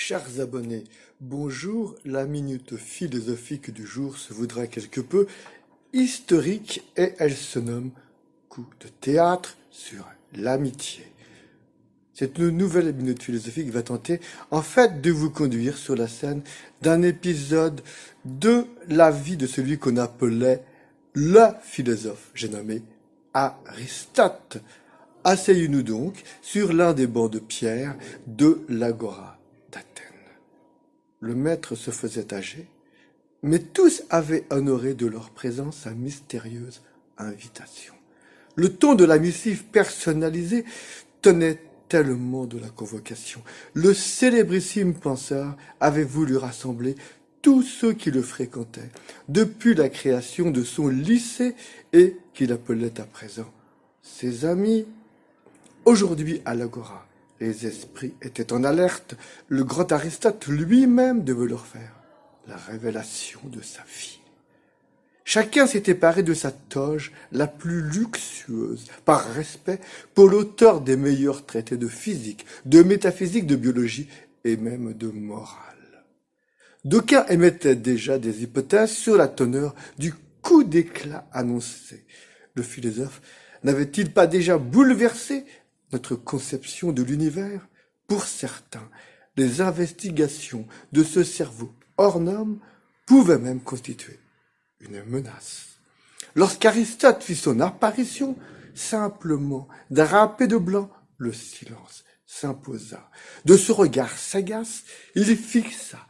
Chers abonnés, bonjour. La minute philosophique du jour se voudra quelque peu historique et elle se nomme Coup de théâtre sur l'amitié. Cette nouvelle minute philosophique va tenter en fait de vous conduire sur la scène d'un épisode de la vie de celui qu'on appelait le philosophe, j'ai nommé Aristote. Asseyez-nous donc sur l'un des bancs de pierre de l'agora d'Athènes. Le maître se faisait âgé, mais tous avaient honoré de leur présence sa mystérieuse invitation. Le ton de la missive personnalisée tenait tellement de la convocation. Le célébrissime penseur avait voulu rassembler tous ceux qui le fréquentaient, depuis la création de son lycée et qu'il appelait à présent ses amis. Aujourd'hui, à l'agora, les esprits étaient en alerte. Le grand Aristote lui-même devait leur faire la révélation de sa vie. Chacun s'était paré de sa toge la plus luxueuse, par respect pour l'auteur des meilleurs traités de physique, de métaphysique, de biologie et même de morale. D'aucuns émettaient déjà des hypothèses sur la teneur du coup d'éclat annoncé. Le philosophe n'avait-il pas déjà bouleversé notre conception de l'univers? Pour certains, les investigations de ce cerveau hors norme pouvaient même constituer une menace. Lorsqu'Aristote fit son apparition, simplement drapé de blanc, le silence s'imposa. De ce regard sagace, il fixa,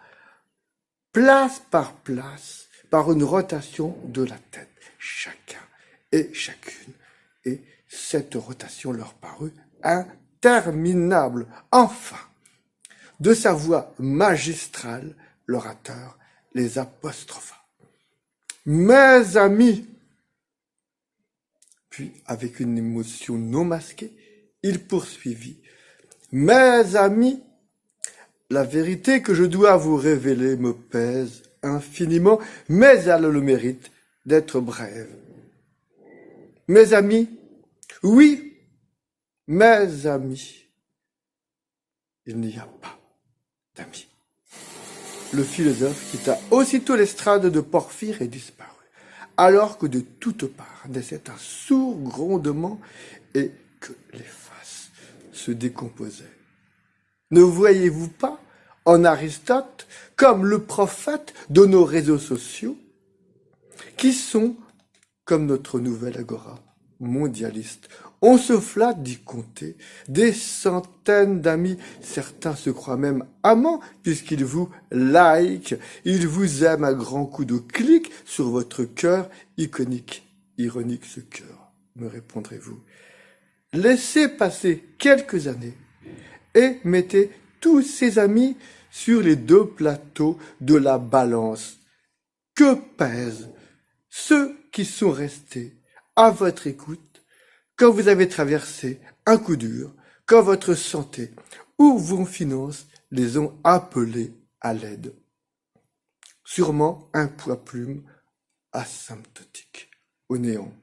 place par place, par une rotation de la tête, chacun et chacune, et cette rotation leur parut interminable. Enfin, de sa voix magistrale, l'orateur les apostropha. Mes amis! Puis, avec une émotion non masquée, il poursuivit. Mes amis, la vérité que je dois vous révéler me pèse infiniment, mais elle a le mérite d'être brève. Mes amis, oui, mes amis, il n'y a pas d'amis. Le philosophe quitta aussitôt l'estrade de Porphyre et disparut, alors que de toutes parts naissait un sourd grondement et que les faces se décomposaient. Ne voyez-vous pas en Aristote comme le prophète de nos réseaux sociaux, qui sont comme notre nouvelle agora mondialiste? On se flatte d'y compter des centaines d'amis. Certains se croient même amants puisqu'ils vous like, ils vous aiment à grands coups de clic sur votre cœur iconique. Ironique ce cœur, me répondrez-vous. Laissez passer quelques années et mettez tous ces amis sur les deux plateaux de la balance. Que pèsent ceux qui sont restés à votre écoute quand vous avez traversé un coup dur, quand votre santé ou vos finances les ont appelés à l'aide? Sûrement un poids-plume asymptotique, au néant.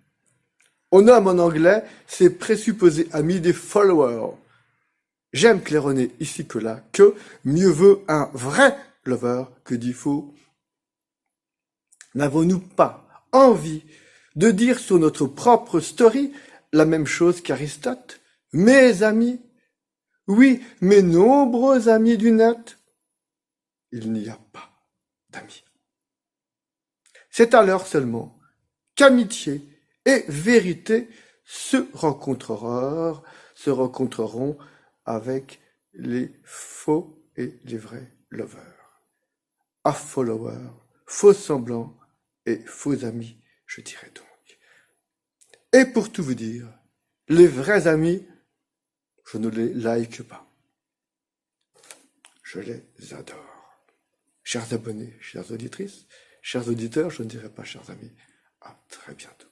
On nomme en anglais ces présupposés amis des followers. J'aime claironner ici que là que mieux vaut un vrai lover que 10 faux. N'avons-nous pas envie de dire sur notre propre story la même chose qu'Aristote? Mes amis, oui, mes nombreux amis du net, il n'y a pas d'amis. C'est alors seulement qu'amitié et vérité se rencontreront avec les faux et les vrais lovers. À followers, faux semblants et faux amis, je dirais donc. Et pour tout vous dire, les vrais amis, je ne les like pas. Je les adore. Chers abonnés, chères auditrices, chers auditeurs, je ne dirai pas chers amis. À très bientôt.